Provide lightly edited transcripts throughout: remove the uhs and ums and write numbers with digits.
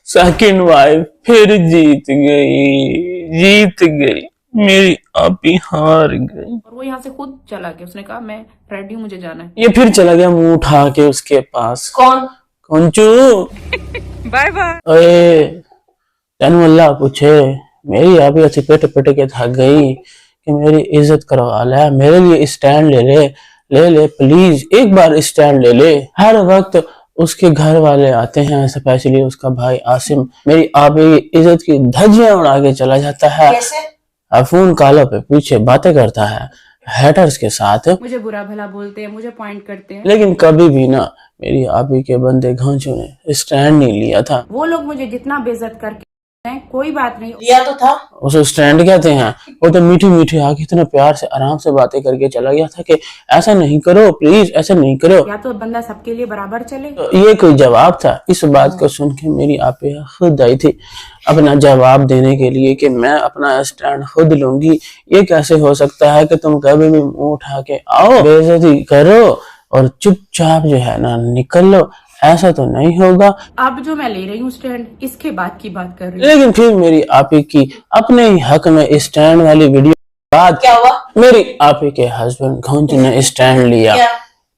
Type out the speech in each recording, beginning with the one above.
Second wife फिर जीत गई, मेरी आपी हार गई। और वो यहाँ से खुद चला गया, उसने कहा मैं रेडी हूँ, मुझे जाना है। ये फिर चला गया मुंह उठा के उसके पास। कौन चू बाय बाय। ओए तेनू अल्लाह पूछे, मेरी आपी अच्छी पेट पेट के थक गई कि मेरी इज्जत करवा ले, मेरे लिए स्टैंड ले ले प्लीज, एक बार स्टैंड ले ले। हर वक्त उसके घर वाले आते हैं, स्पेशली उसका भाई आसिम मेरी आपी की इज्जत की धज्जियां उड़ा के चला जाता है। फोन कॉलों पे पीछे बातें करता है हेटर्स के साथ, मुझे बुरा भला बोलते हैं, मुझे पॉइंट करते हैं, लेकिन कभी भी ना मेरी आपी के बंदे घोंचू ने स्टैंड नहीं लिया था। वो लोग मुझे जितना बेइज्जत करके कोई बात नहीं, लिया तो था। उसे स्टैंड कहते हैं। वो तो मीठी मीठी आके इतना प्यार से आराम से बातें करके चला गया था कि ऐसा नहीं करो प्लीज, ऐसा नहीं करो। या तो बंदा सबके लिए बराबर चले। तो ये कोई जवाब था? इस बात को सुन के मेरी आपे खुद आई थी अपना जवाब देने के लिए कि मैं अपना स्टैंड खुद लूंगी। ये कैसे हो सकता है कि तुम कभी भी मुंह उठा के आओ, बेइज्जती करो और चुपचाप जो है ना निकल लो, ऐसा तो नहीं होगा। अब जो मैं ले रही हूँ स्टैंड, इसके बाद की बात कर रही हूँ। लेकिन फिर मेरी आपी की अपने ही हक में स्टैंड वाली वीडियो बाद क्या हुआ? मेरी आपी के हस्बैंड घोंचू ने स्टैंड लिया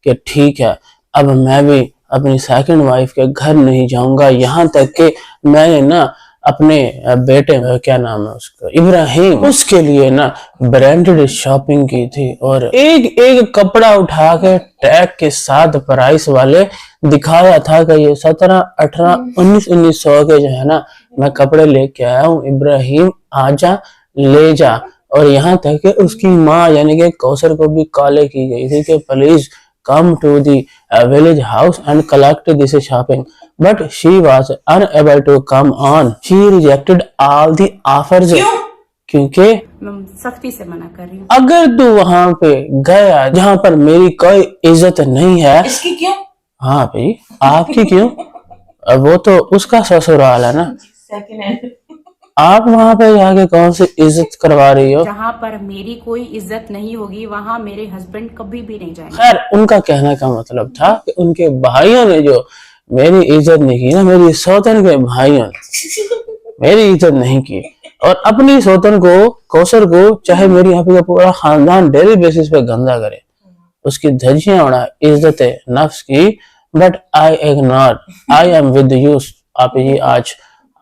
कि ठीक है अब मैं भी अपनी सेकंड वाइफ के घर नहीं जाऊंगा। यहाँ तक कि मैंने ना अपने बेटे क्या नाम है उसका, इब्राहिम, उसके लिए ना ब्रांडेड शॉपिंग की थी और एक एक कपड़ा उठा के टैग के साथ प्राइस वाले दिखाया था कि ये 17, 18, 1900 के जो है ना मैं कपड़े लेके आया हूँ, इब्राहिम आजा ले जा। और यहाँ तक कि उसकी माँ यानी कि कौसर को भी कॉल की गई थी कि please come to the village house and collect this shopping, but she was unable to come on. She rejected all the offers. क्योंकि मैं सख्ती से मना कर रही हूँ। अगर तू वहां पे गया जहां पर मेरी कोई इज्जत नहीं है, इसकी क्यों? हाँ भाई आपकी क्यों? वो तो उसका ससुराल है ना, सेकंड हैंड। आप वहां पे जाके कौन सी इज्जत करवा रही हो? जहाँ पर मेरी कोई इज्जत नहीं होगी वहाँ मेरे हस्बैंड कभी भी नहीं जाएंगे। खैर उनका कहने का मतलब था कि उनके भाइयों ने जो मेरी इज्जत नहीं की ना, मेरी सौतन के भाइयों ने मेरी इज्जत नहीं की और अपनी सौतन को कौसर को चाहे मेरी यहाँ पे पूरा खानदान डेली बेसिस पे गंदा करे, उसकी धज्जियां उड़ा इज्जत नफ्स की, but I ignore, I am with you. आप जी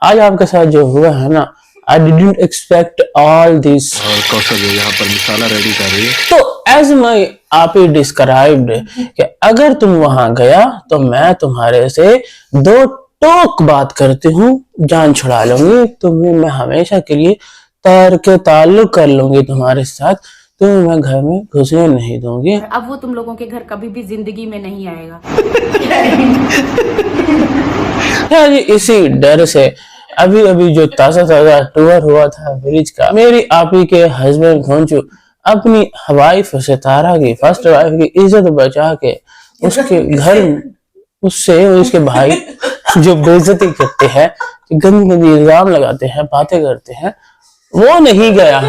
आज आपके साथ जो हुआ है ना, I didn't expect all this. और कौशल यहाँ पर मसाला रेडी कर रही है। तो एज माई आप ही डिस्क्राइब्ड कि अगर तुम वहां गया तो मैं तुम्हारे से दो टोक बात करती हूँ, जान छुड़ा लूंगी तुम्हें, मैं हमेशा के लिए तर्क ताल्लुक कर लूंगी तुम्हारे साथ, तुम्हें मैं घर में घुसने नहीं दूंगी। अब वो तुम लोगों के घर कभी भी जिंदगी में नहीं आएगा। इसी डर से अभी अभी जो ताजा टूर हुआ था विलेज का, मेरी आपी के हस्बैंड घोंचू अपनी वाइफ सितारा की फर्स्ट वाइफ की इज्जत बचा के उसके घर उससे उसके भाई जो बेइज्जती करते हैं, गंदी गंदी इल्जाम लगाते हैं, बातें करते हैं, वो नहीं गया।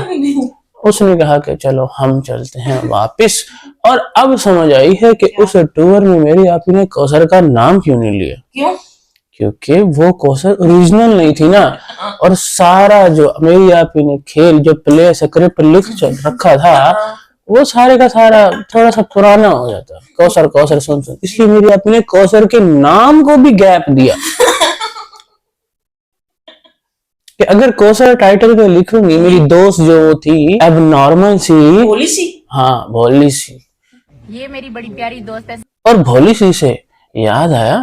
उसने कहा कि चलो हम चलते हैं वापस। और अब समझ आई है कि उस टूर में मेरी आपी ने कौसर का नाम क्यों नहीं लिया। क्यों? क्योंकि वो कौसर ओरिजिनल नहीं थी ना, और सारा जो मेरी आपी ने खेल जो प्ले स्क्रिप्ट लिख रखा था वो सारे का सारा थोड़ा सा पुराना हो जाता। कौसर कौसर सुन सुन, इसलिए मेरी आपी ने कौसर के नाम को भी गैप दिया कि अगर कौसर टाइटल पे लिखूंगी, मेरी दोस्त जो थी अब नॉर्मल सी, भोली सी, हाँ भोली सी, ये मेरी बड़ी प्यारी दोस्त है। और भोली सी से याद आया,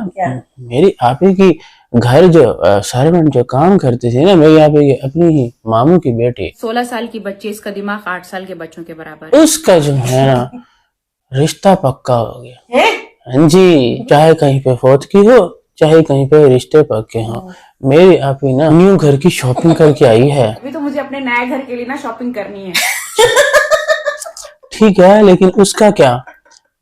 मेरी आपी की घर जो सर्वेंट जो काम करती थी ना, मेरी आपी की अपनी ही मामू की बेटी, 16 साल की बच्ची, इसका दिमाग 8 साल के बच्चों के बराबर। उसका जो है ना रिश्ता पक्का हो गया। है? हाँ जी, चाहे कहीं पे फौत की हो, चाहे कहीं पे रिश्ते पक्के हो। मेरी आपी ना न्यू घर की शॉपिंग करके आई है। अभी तो मुझे अपने नए घर के लिए ना शॉपिंग करनी है। ठीक है, लेकिन उसका क्या,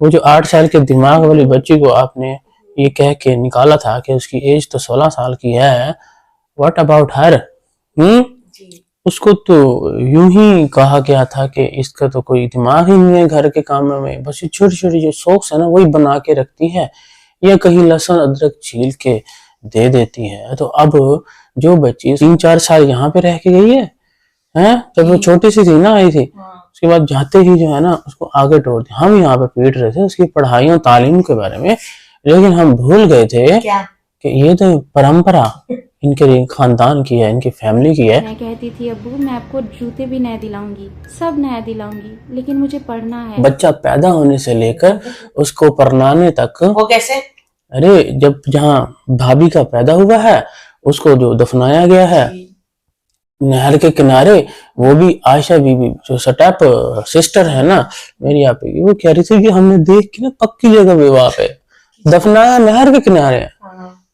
वो जो 8 साल के दिमाग वाली बच्ची को आपने ये कह के निकाला था कि उसकी एज तो 16 साल की है, व्हाट अबाउट हर? उसको तो यूं ही कहा गया था कि इसका तो कोई दिमाग ही नहीं है घर के कामों में, बस ये छोटी छोटी जो शौक है ना वही बना के रखती है, या कहीं लहसुन अदरक छील के दे देती है। तो अब जो बच्ची 3-4 साल यहाँ पे रह के गई है, हैं, जब वो छोटी सी थी ना, आई थी, उसके बाद जाते ही जो है ना उसको आगे तोड़ दिया। हम यहाँ पे पीट रहे थे उसकी पढ़ाई तालीम के बारे में, लेकिन हम भूल गए थे कि ये तो परंपरा इनके खानदान की है, इनकी फैमिली की है। मैं कहती थी अब्बू मैं आपको जूते भी नए दिलाऊंगी, सब नया दिलाऊंगी, लेकिन मुझे पढ़ना है। बच्चा पैदा होने से लेकर उसको परनाने तक। वो कैसे? अरे जब जहाँ भाभी का पैदा हुआ है उसको जो दफनाया गया है नहर के किनारे, वो भी आयशा बीबी जो स्टेप सिस्टर है ना मेरी आप की, वो कह रही थी कि हमने देख के ना पक्की जगह विवाह पे दफनाया नहर के किनारे,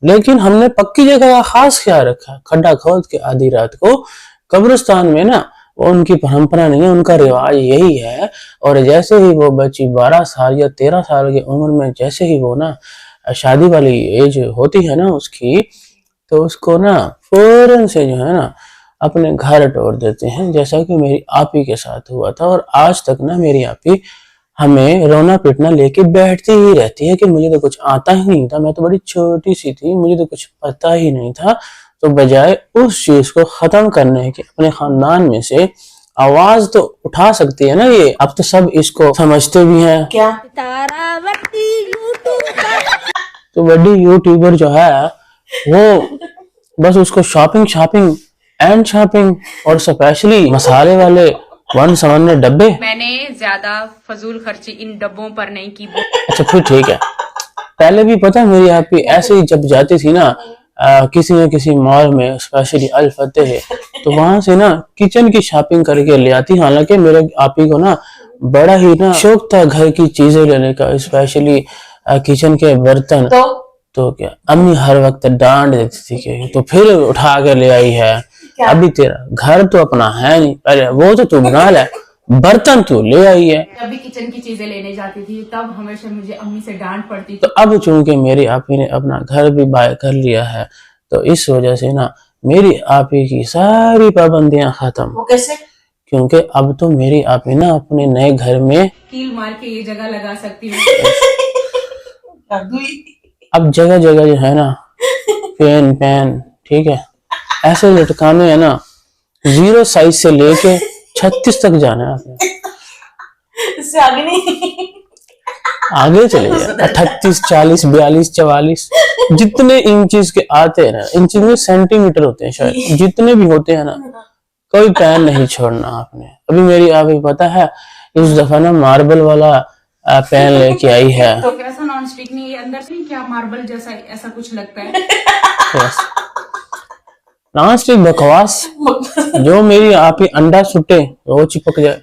लेकिन हमने पक्की जगह का खास ख्याल रखा, खड्डा खोद के आधी रात को कब्रिस्तान में ना। वो उनकी परंपरा नहीं है, उनका रिवाज यही है। और जैसे ही वो बच्ची 12 साल या 13 साल की उम्र में जैसे ही वो ना शादी वाली एज होती है ना उसकी, तो उसको ना फौरन से जो है ना अपने घर तोड़ देते हैं, जैसा कि मेरी आपी के साथ हुआ था। और आज तक ना मेरी आपी हमें रोना पीटना लेके बैठती ही रहती है कि मुझे तो कुछ आता ही नहीं था, मैं तो बड़ी छोटी सी थी, मुझे तो कुछ पता ही नहीं था। तो बजाय उस चीज को खत्म करने के अपने खानदान में से आवाज तो उठा सकती है ना ये, अब तो सब इसको समझते भी हैं। क्या? तो बड़ी यूट्यूबर जो है वो बस उसको शॉपिंग एंड शॉपिंग और स्पेशली मसाले वाले 1 डब्बे। मैंने ज्यादा फजूल खर्ची इन डब्बों पर नहीं की। अच्छा फिर ठीक है। पहले भी पता मेरी आप ही ऐसे ही जब जाती थी ना किसी न किसी मॉल में, स्पेशली अल फतेह, तो वहां से ना किचन की शॉपिंग करके ले आती। हालांकि मेरे आप ही को ना बड़ा ही ना शौक था घर की चीजें लेने का, स्पेशली किचन के बर्तन। तो क्या अम्मी हर वक्त डांट देती थी कि तो फिर उठा के ले आई है, अभी तेरा घर तो अपना है नहीं, पहले वो तो तू बना ले, बर्तन तू ले आई है। जब भी किचन की चीजें लेने जाती थी तब हमेशा मुझे अम्मी से डांट पड़ती थी। तो अब चूंकि मेरी आपी ने अपना घर भी बाय कर लिया है, तो इस वजह से ना मेरी आपी की सारी पाबंदियां खत्म। वो कैसे? क्योंकि अब तो मेरी आपी ना अपने नए घर में कील मार के ये जगह लगा सकती हूँ। अब जगह जगह जो है ना पेन ठीक है ऐसे लटकाने है ना, 0 साइज से लेके 36 तक जाना है आपने, इससे आगे नहीं, आगे चले जाए 38, 40, 42, 44 जितने इंचेस के आते हैं ना, इंचेस में सेंटीमीटर होते हैं शायद, जितने भी होते हैं ना, कोई पेन नहीं छोड़ना आपने। अभी मेरी आपको पता है इस दफा ना मार्बल वाला पेन लेके आई है। तो कैसा नॉन स्टिक नहीं, ये अंदर से क्या मार्बल जैसा ऐसा कुछ लगता है। नॉन स्टिक बकवास, जो मेरी आप ही अंडा सुटे वो चिपक जाए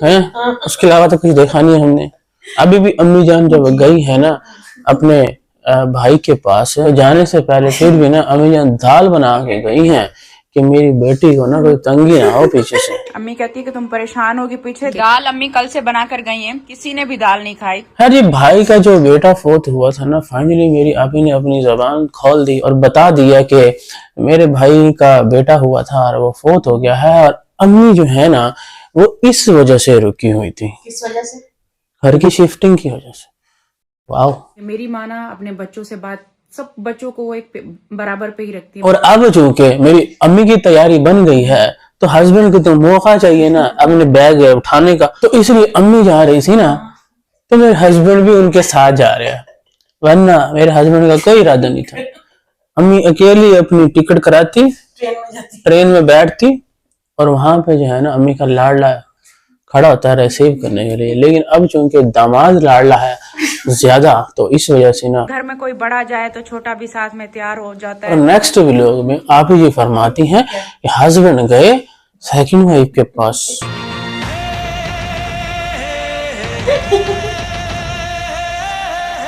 हैं, उसके अलावा तो कुछ देखा नहीं हमने। अभी भी अम्मी जान जब गई है ना अपने भाई के पास, जाने से पहले फिर भी ना अम्मी जान दाल बना के गई हैं कि मेरी बेटी को ना कोई तंगी ना हो पीछे से। अम्मी कहती है कि तुम परेशान होगी पीछे। दाल अम्मी कल से बना कर गई हैं, किसी ने भी दाल नहीं खाई। अरे भाई का जो बेटा फोत हुआ था ना, फाइनली मेरी आपी ने अपनी जबान खोल दी और बता दिया कि मेरे भाई का बेटा हुआ था और वो फोत हो गया है। और अम्मी जो है ना वो इस वजह से रुकी हुई थी। किस वजह से? घर की शिफ्टिंग की वजह से। वाह। मेरी माँ ना अपने बच्चों से बात, सब बच्चों को वो एक बराबर पे ही रखती है। और अब चूंकि मेरी अम्मी की तैयारी बन गई है तो हस्बैंड को तो मौका चाहिए ना अपने बैग उठाने का, तो इसलिए अम्मी जा रही थी ना तो मेरे हस्बैंड भी उनके साथ जा रहे हैं, वरना मेरे हस्बैंड का कोई इरादा नहीं था। अम्मी अकेली अपनी टिकट कराती, ट्रेन में बैठती और वहां पे जो है ना अम्मी का लाडला खड़ा होता है रिसीव करने के लिए। लेकिन अब चूंकि दामाद लाडला है ज्यादा, तो इस वजह से ना घर में कोई बड़ा जाए तो छोटा भी साथ में तैयार हो जाता और है। नेक्स्ट व्लॉग में आप ही ये फरमाती हैं कि हस्बैंड गए सेकंड वाइफ के पास।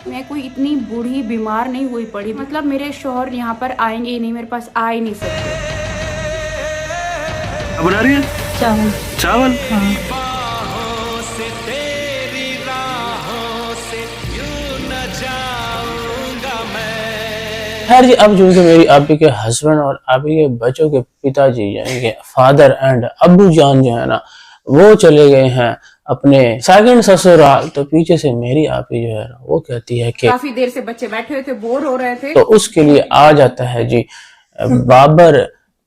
मैं कोई इतनी बूढ़ी बीमार नहीं हुई पड़ी, मतलब मेरे शोहर यहाँ पर आएंगे ही नहीं, मेरे पास आ ही नहीं सकते। क्या बना रही है? चावल। चावल? हाँ। खैर जी, अब चूंकि मेरी आपी के हस्बैंड और आपी के बच्चों के पिताजी यानी कि फादर एंड अब्बू जान जो है ना वो चले गए हैं अपने सेकंड ससुराल, तो पीछे से मेरी आपी जो है वो कहती है कि काफी देर से बच्चे बैठे हुए थे, बोर हो रहे थे, तो उसके लिए आ जाता है जी बाबर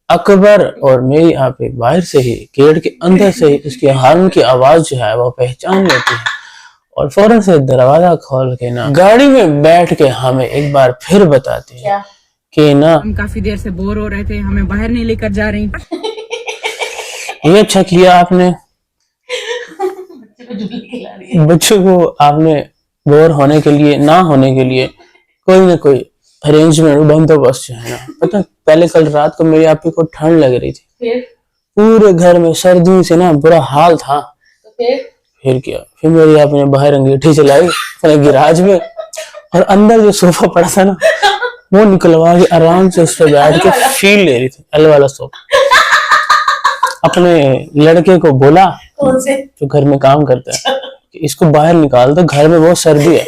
अकबर, और मेरी आपी बाहर से ही गेट के अंदर से ही उसकी हार्न की आवाज जो है वो पहचान लेती है और फौरन से दरवाजा खोल के ना गाड़ी में बैठ के हमें एक बार फिर बताती है कि ना हम काफी देर से बोर हो रहे थे, हमें बाहर नहीं लेकर जा रही। ये अच्छा किया आपने, बच्चों को आपने बोर होने के लिए ना होने के लिए कोई ना कोई अरेंजमेंट बंदोबस्त जो है ना। पता पहले कल रात को मेरी आपी को ठंड लग रही थी, पूरे घर में सर्दी से ना बुरा हाल था। फिर क्या, फिर मेरी आपी ने बाहर अंगीठी चलाई अपने गिराज में और अंदर जो सोफा पड़ा था ना वो निकलवा के आराम से उस पर बैठ के फील ले रही थी। एल वाला सोफा। अपने लड़के को बोला जो घर में काम करता है कि इसको बाहर निकाल दो, घर में बहुत सर्दी है।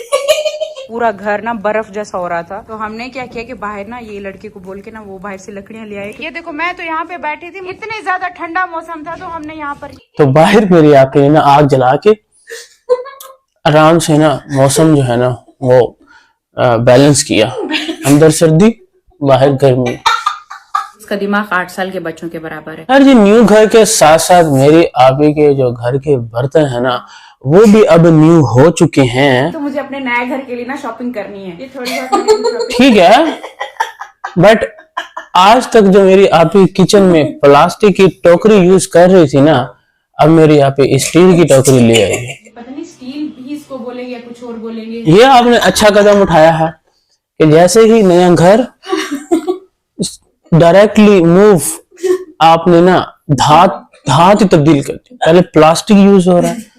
पूरा घर ना बर्फ जैसा हो रहा था, तो हमने क्या किया कि बाहर ना ये लड़के को बोल के ना वो बाहर से लकड़ियां ले आए। ये देखो मैं तो यहाँ पे बैठी थी, इतने ज्यादा ठंडा मौसम था, तो हमने यहाँ पर तो बाहर मेरी आपी ने ना आग जला के आराम से ना मौसम जो है ना वो बैलेंस किया, अंदर सर्दी बाहर गर्मी। उसका दिमाग 8 साल के बच्चों के बराबर है। यार जी न्यू घर के साथ साथ मेरी आपी के जो घर के बर्तन है ना वो भी अब न्यू हो चुके हैं। तो मुझे अपने नए घर के लिए ना शॉपिंग करनी है, ये थोड़ी बहुत ठीक है, बट आज तक जो मेरी आपी किचन में प्लास्टिक की टोकरी यूज कर रही थी ना, अब मेरी आपी स्टील की टोकरी ले आई है। पता नहीं स्टील भी इसको बोलेंगे या कुछ और बोलेंगे। ये आपने अच्छा कदम उठाया है कि जैसे ही नया घर डायरेक्टली मूव आपने ना धात तब्दील कर दी। पहले प्लास्टिक यूज हो रहा है,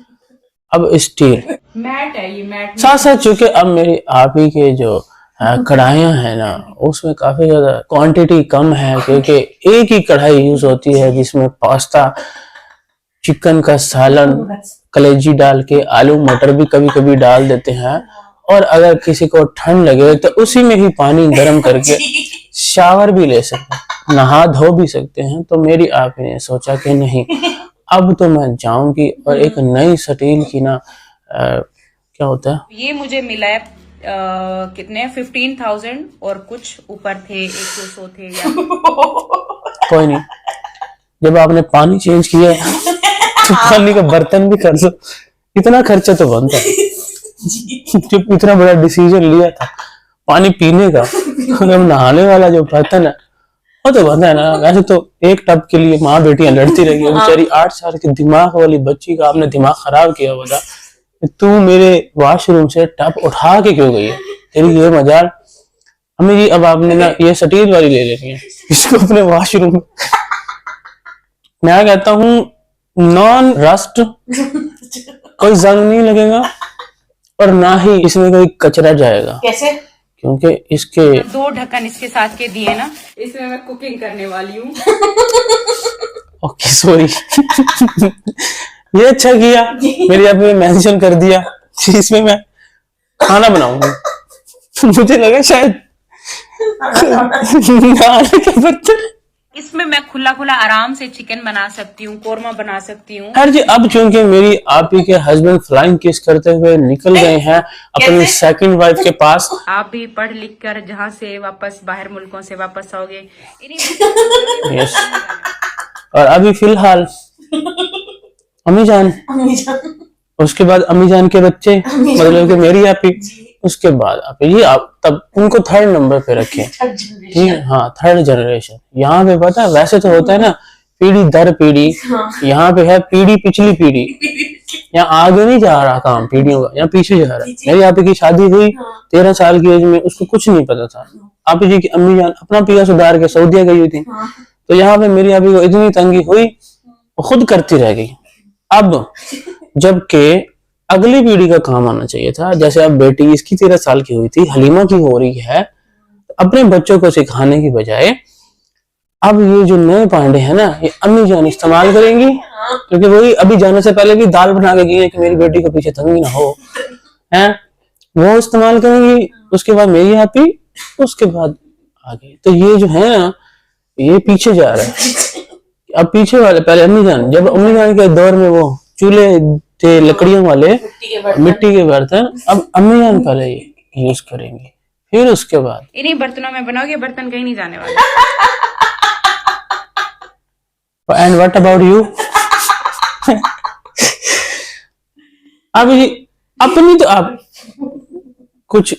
अब स्टील। मैट है ये, मैट साथ साथ चूंकि अब मेरी आपी के जो कढ़ाइयां है ना उसमें काफी ज्यादा क्वांटिटी कम है, क्योंकि एक ही कढ़ाई यूज होती है जिसमें पास्ता, चिकन का सालन, कलेजी डाल के, आलू मटर भी कभी कभी डाल देते हैं, और अगर किसी को ठंड लगे तो उसी में ही पानी गर्म करके शावर भी ले सकते हैं, नहा धो भी सकते हैं। तो मेरी आपी ने सोचा कि नहीं, अब तो मैं जाऊंगी और एक नई स्टील की ना क्या होता है, ये मुझे मिला है कितने 15,000 और कुछ ऊपर थे, 100 थे या कोई नहीं, जब आपने पानी चेंज किया है तो पानी का बर्तन भी कर दो, इतना खर्चा तो बनता है। जब इतना बड़ा डिसीजन लिया था पानी पीने का, जब नहाने वाला जो बर्तन है वो तो बनता है ना। वैसे तो एक टब के लिए माँ बेटियां लड़ती रही, बेचारी 8 साल के दिमाग वाली बच्ची का आपने दिमाग खराब किया होगा। तू मेरे वॉशरूम से टब उठा के क्यों गई है, तेरी ये मजाल। अम्मी जी अब आपने ना ये स्टील वाली ले लेनी है, इसको अपने वॉशरूम में। मैं कहता हूँ नॉन रस्ट, कोई जंग नहीं लगेगा और ना ही इसमें कोई कचरा जाएगा। कैसे? क्योंकि इसके 2 ढक्कन इसके साथ के दिए ना, इसमें मैं कुकिंग करने वाली हूँ। ओके सॉरी ये अच्छा किया, मेरी आपने मेंशन कर दिया इसमें मैं खाना बनाऊंगी। मुझे लगा शायद नहाने के बर्तन। इसमें मैं खुला खुला आराम से चिकन बना सकती हूँ, कोरमा बना सकती हूँ। हर जी अब चूंकि मेरी आपी के हस्बैंड फ्लाइंग किस करते हुए निकल गए हैं अपनी सेकंड वाइफ के पास। आप भी पढ़ लिख कर जहाँ से वापस बाहर मुल्कों से वापस आओगे, यस, और अभी फिलहाल अम्मी जान, उसके बाद अम्मी जान के बच्चे, मतलब कि मेरी आपी, उसके बाद आप ये आप तब उनको 3rd नंबर पे रखें। ठीक है, हाँ 3rd जनरेशन। यहाँ पे पता है वैसे तो होता है ना पीढ़ी दर पीढ़ी, यहाँ पे है पीढ़ी पिछली पीढ़ी। यहाँ आगे नहीं जा रहा काम पीढ़ियों का, यहाँ पीछे जा रहा है। मेरी आपी की शादी हुई 13 साल की एज में, उसको कुछ नहीं पता था। आपी जी की अम्मी जान अपना पिया सुधार के सऊदीया गई हुई थी, तो यहाँ पे मेरी आपी को इतनी तंगी हुई वो खुद करती रह गई। अब जबकि अगली पीढ़ी का काम आना चाहिए था, जैसे अब बेटी इसकी 13 साल की हुई थी, हलीमा की हो रही है, अपने बच्चों को सिखाने की बजाय अब ये जो नए पांडे हैं ना ये अम्मी जान इस्तेमाल करेंगी, क्योंकि वही अभी जाने से पहले भी दाल बना के गई है कि मेरी बेटी को पीछे तंगी ना हो, हैं वो इस्तेमाल करेंगी। उसके बाद मेरी आपी, उसके बाद आगे। तो ये जो है ना ये पीछे जा रहा है। अब पीछे वाले पहले अम्मी जान, जब अम्मी जान के दौर में वो चूल्हे थे लकड़ियों वाले मिट्टी के बर्तन। मिट्टी के बर्तन, अब अम्मी जान पहले ये यूज करेंगी, फिर उसके बाद इन्हीं बर्तनों में बनाओगे, बर्तन कहीं नहीं जाने वाले। And what about you? अब ये अपनी तो आप कुछ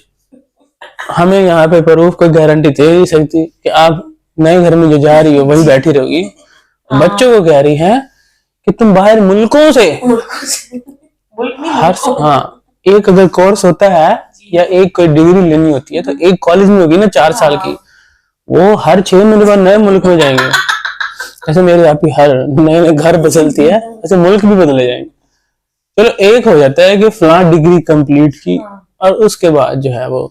हमें यहाँ पे प्रूफ कोई गारंटी दे नहीं सकती कि आप नए घर में जो जा रही हो वही बैठी रहोगी। बच्चों को कह रही हैं कि तुम बाहर मुल्कों से मुल्क नहीं, हर हाँ एक अगर कोर्स होता है या एक कोई डिग्री लेनी होती है तो एक कॉलेज में होगी ना 4 साल की, वो हर 6 महीने बाद नए मुल्क में जाएंगे। जैसे मेरे यहाँ पे हर नए घर बदलती है, ऐसे मुल्क भी बदले जाएंगे। चलो एक हो जाता है कि फलां डिग्री कंप्लीट की और उसके बाद जो है वो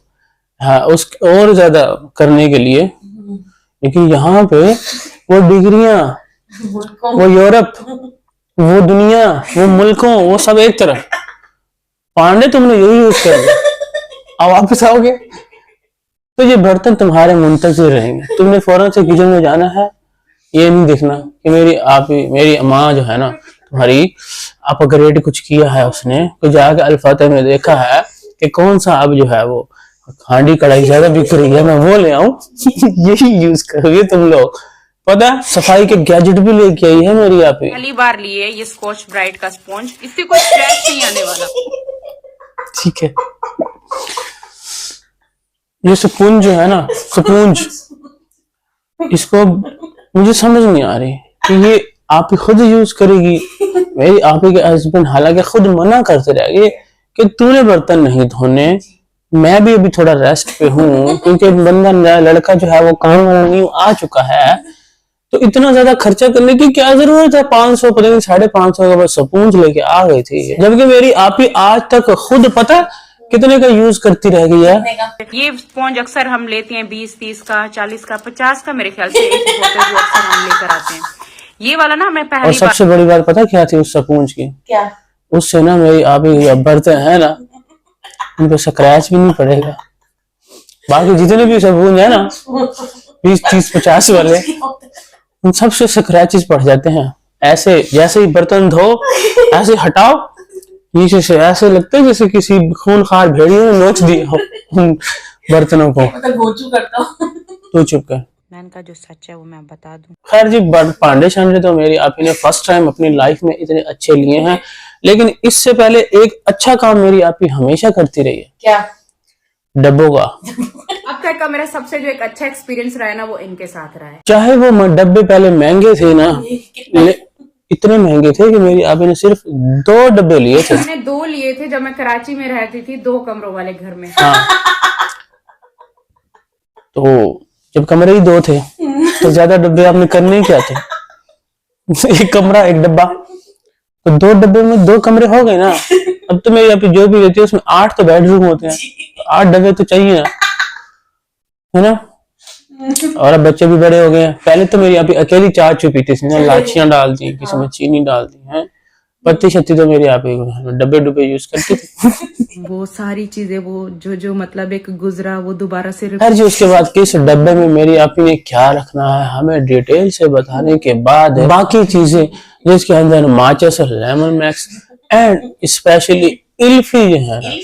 हाँ उस और ज्यादा करने के लिए, लेकिन यहाँ पे वो डिग्रियां, मुल्कों वो यूरोप, वो दुनिया, वो मुल्कों, वो सब एक तरफ। पांडे तुमने यही यूज कर लिया, अब वापस आओगे तो ये बर्तन तुम्हारे मुंतजिर रहेंगे। तुमने फौरन से किचन में जाना है, ये नहीं देखना कि मेरी माँ जो है ना तुम्हारी अपग्रेड कुछ किया है उसने, तो जाके अल्फाते में देखा है कि कौन सा अब जो है वो हांडी कढ़ाई ज्यादा बिक रही है, मैं वो ले आऊं। यही यूज करोगे तुम लोग। पता है सफाई के गैजेट भी लेके आई है मेरी यहाँ पे। पहली बार लिए ये स्कॉच ब्राइट का स्पॉन्ज, इससे कोई स्क्रैच नहीं आने वाला। ठीक है, ये स्पूंज जो है ना, स्पूंज, इसको मुझे समझ नहीं आ रही कि ये आप ही खुद यूज करेगी। मेरी आप ही के हस्बैंड हालांकि खुद मना करते रहेंगे कि तूने बर्तन नहीं धोने, मैं भी अभी थोड़ा रेस्ट पे हूँ क्योंकि बंदा नया लड़का जो है वो काम वाला नहीं आ चुका है, तो इतना ज्यादा खर्चा करने की क्या जरूरत है। 500 पता नहीं 550 का बस स्पूंज लेके आ गई थी, जबकि मेरी आप ही आज तक खुद पता कितने का यूज करती रह गई है। ये स्पॉन्ज अक्सर हम लेते हैं 20, 30 का, 40 का, 50 का, मेरे ख्याल से एक बोतल जो अक्सर हम लेकर आते हैं। ये वाला ना मैं और पहली बार। सबसे बड़ी बात पता क्या थी उस स्पूंज की? क्या? उससे ना मेरी आप ही बर्तन है ना उन पे स्क्रैच भी नहीं पड़ेगा। बाकी जितने भी स्पूंज है ना 20, 30, 50 वाले, उन सबसे स्क्रैचेस पड़ जाते हैं। ऐसे जैसे ही बर्तन धो ऐसे हटाओ, नीचे से ऐसे लगता है जैसे किसी खूनखार भेड़िए ने नोच दिया हो उन बर्तनों को। मतलब गोचू करता हूँ। तो चुप कर। मैन का जो सच है वो मैं बता दूं। खैर जी, पांडे शांडे तो मेरी आप ही ने फर्स्ट टाइम अपनी लाइफ में इतने अच्छे लिए हैं, लेकिन इससे पहले एक अच्छा काम मेरी आप ही हमेशा करती रही है। क्या? डब्बों का। अब तक का मेरा सबसे जो एक अच्छा एक्सपीरियंस रहा है ना वो इनके साथ रहा है। चाहे वो डब्बे पहले महंगे थे ना, इतने महंगे थे कि मेरी आप ने सिर्फ 2 डब्बे लिए थे। मैंने 2 लिए थे जब मैं कराची में रहती थी, 2 कमरों वाले घर में। हाँ। तो जब कमरे ही 2 थे तो ज्यादा डब्बे आपने करने क्या थे? एक कमरा एक डब्बा, तो 2 डब्बे में 2 कमरे हो गए ना। अब तो मेरी आप जो भी रहती है उसमें 8 तो बेडरूम होते हैं, 8 डब्बे तो चाहिए ना, है ना। और अब बच्चे भी बड़े हो गए हैं। पहले तो मेरी अभी अकेली चाय चुपी थी, इसमें लाचियां डाल दी, किसी में चीनी डाल दी है, पत्ती छत्ती तो मेरी आप डब्बे डब्बे यूज करती थी। वो सारी चीजें वो जो मतलब एक गुजरा वो दोबारा से खैर जी, उसके बाद किस डब्बे में मेरी आप ने क्या रखना है हमें डिटेल से बताने के बाद बाकी चीजें जिसके अंदर माचिस और लेमन मैक्स एंड स्पेशली इल्फी जो है ना,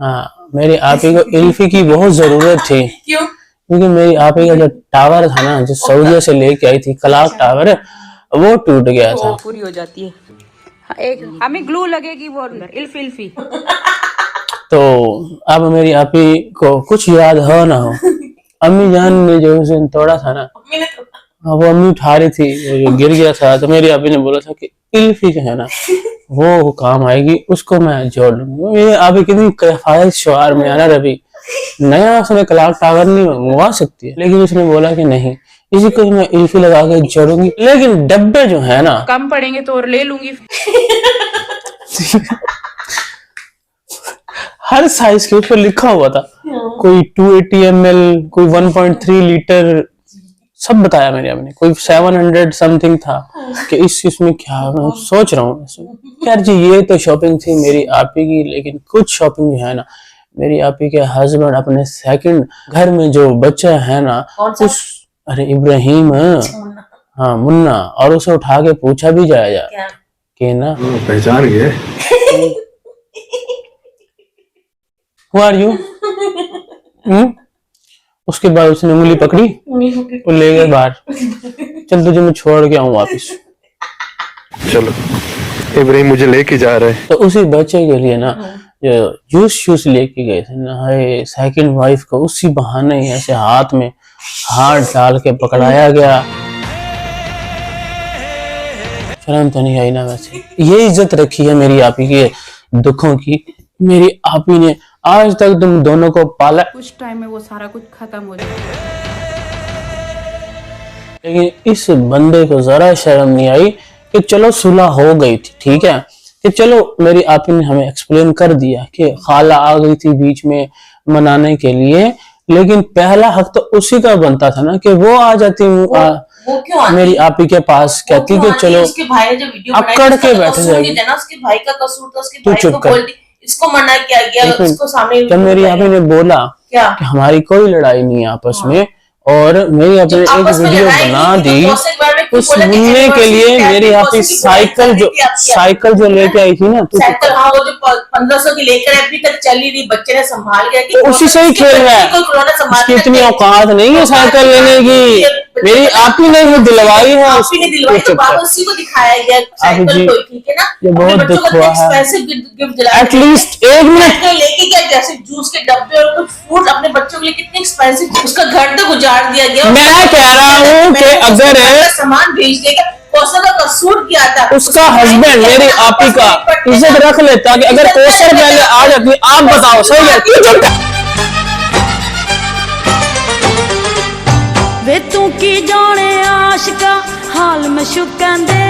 हाँ मेरी आप ही को इल्फी की बहुत जरूरत थी। क्यों? क्योंकि मेरी आप ही का जो टावर था ना, जो सऊदीया से लेके आई थी क्लॉक टावर, वो टूट गया था। पूरी हो जाती है। एक हमें ग्लू लगेगी वो अंदर इल्फी इल्फी। तो अब मेरी आप ही को कुछ याद हो ना हो, अम्मी जान ने जो उस दिन तोड़ा था ना, वो अम्मी उठा रही थी, वो जो गिर गया था, तो मेरी अभी ने बोला था कि इल्फी जो है ना वो काम आएगी, उसको मैं जोड़ लूंगी। मेरी अभी कितनी किफायत शुआर में आना रवि, नया उसने क्लॉक टावर नहीं मंगवा सकती है, लेकिन उसने बोला कि नहीं इसी को मैं इल्फी लगा के जोड़ूंगी। लेकिन डब्बे जो है ना कम पड़ेंगे तो और ले लूंगी। हर साइज के ऊपर लिखा हुआ था, कोई 280 ml, कोई 1.3 लीटर, सब बताया मेरे आपने, कोई 700 समथिंग था कि इसमें क्या मैं सोच रहा हूँ। खैर जी, ये तो शॉपिंग थी मेरी आप ही की, लेकिन कुछ शॉपिंग जो है ना मेरी आप ही के हस्बैंड अपने सेकंड घर में जो बच्चा है ना उस, अरे इब्राहिम, हाँ मुन्ना, और उसे उठा के पूछा भी जाएगा कि ना पहचान गए। Who are you? उसके बाद उसने उंगली पकड़ी और ले गए बाहर। चल तुझे मैं छोड़ के आऊं वापिस। चलो इब्राहिम मुझे लेके जा रहे हैं। तो उसी बच्चे के लिए ना जूस लेके गए थे ना, हाय सेकंड वाइफ को उसी बहाने ही ऐसे हाथ में हाथ डाल के पकड़ाया गया। शर्म तो नहीं आई ना? वैसे ये इज्जत रखी है मेरी आपी के दुखों की। मेरी आपी ने आज तक तुम दोनों को पाला, कुछ टाइम में वो सारा कुछ खत्म हो जाएगा। लेकिन इस बंदे को जरा शर्म नहीं आई कि चलो सुलह हो गई थी, ठीक है, कि चलो मेरी आपी ने हमें एक्सप्लेन कर दिया कि खाला आ गई थी बीच में मनाने के लिए, लेकिन पहला हक तो उसी का बनता था ना कि वो आ जाती वो क्यों आती? मेरी आपी के पास, कहती कि चलो उसके भाई ने जो वीडियो अकड़ के बैठे जाएगी। उसके भाई का कसूर था, उसके तू भाई चुप को कर। बोल दी, इसको मना किया गया, उसको सामने जब मेरी आपी ने बोला क्या कि हमारी कोई लड़ाई नहीं है आपस में, और मेरी आपी ने एक आपस में वीडियो लड़ाई बना नहीं थी, दी तो कौशल बार में क्यों उस बोला कि सुनने के anniversary लिए। क्या मेरी थी, आपी कौशल की बुराई कर रही थी आपकी साइकिल जो लेके आई थी ना, तू साइकिल, हाँ वो जो 1500 की लेकर अभी तक चली रही, बच्चे ने संभाल के रखी, तो उसी से ही खेल रहा है। उसकी इतनी औकात नहीं है साइकिल लेने की। मेरी आपी ने ही दिलवाई है। आपी ने दिलवाई तो बाबा उसी को दिखाया गया साइकिल को, ठीक है ना? ये बहुत अपने बच्चों दुख को हुआ है। पैसे गिफ्ट दिलाए, एटलीस्ट एक मिनट साइकिल लेके क्या, जैसे जूस के डब्बे और कुछ फ्रूट अपने बच्चों के लिए कितने एक्सपेंसिव, उसका घर तो गुजार दिया गया। मैं कह रहा हूँ कि अगर सामान भेज देगा, कौशल का कसूर किया था, उसका हस्बैंड मेरी आपी का इज्जत रख लेता कि अगर कौशल पहले आ जाती। आप बताओ सही है क्यों झूठा? वे तू की जाने आशिका हाल में शुकन दे